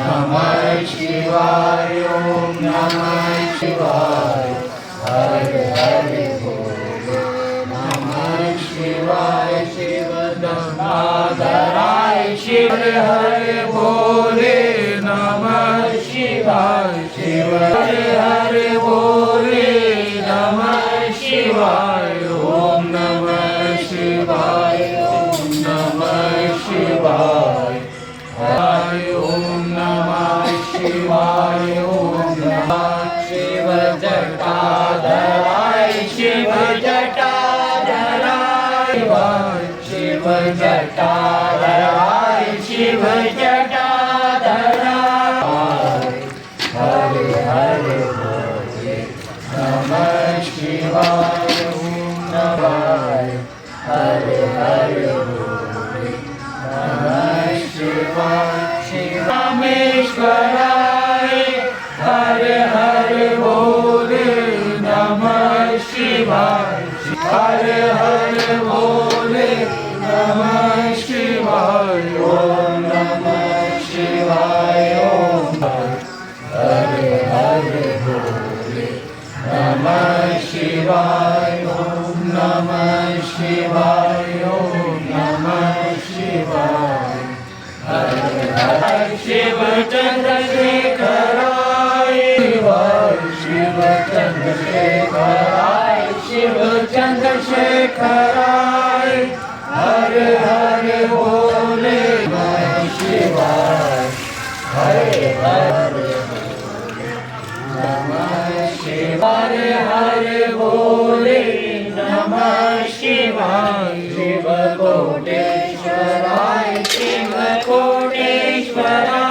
नमः शिवाय ओम नमः शिवाय हरे हरे बोले नमः शिवाय शिव गंगाधराय शिव हरे बोले नमः शिवाय शिव हरे बोले नमः शिवाय ओम नमः शिवाय ओम नमः शिवाय ओम नमः शिवाय ओम नमः शिव जटाधराय शिव जटाधराय शिव जटाधराय शिव जटाधराय हरे हरे बोले नमः शिवाय ओम नमः हरे हरे बोले नमः शिवाय शिवामेश्वराय हरे हरे बोले नमः शिवाय हरे हरे बोले नमः शिवाय ओम नमः शिवाय ओम हरे हरे बोले नमः शिवाय ओम नमः शिवाय ओम नमः शिवाय शिव चंद्रशेखराय शिव चंद्रशेखराय शिव चंद्रशेखराय हरे हरे बोले नमः शिवाय हरे हरे बोले नमः शिवाय हरे बोले नमः शिवाय शिव कोटेश्वराय शिव कोटेश्वराय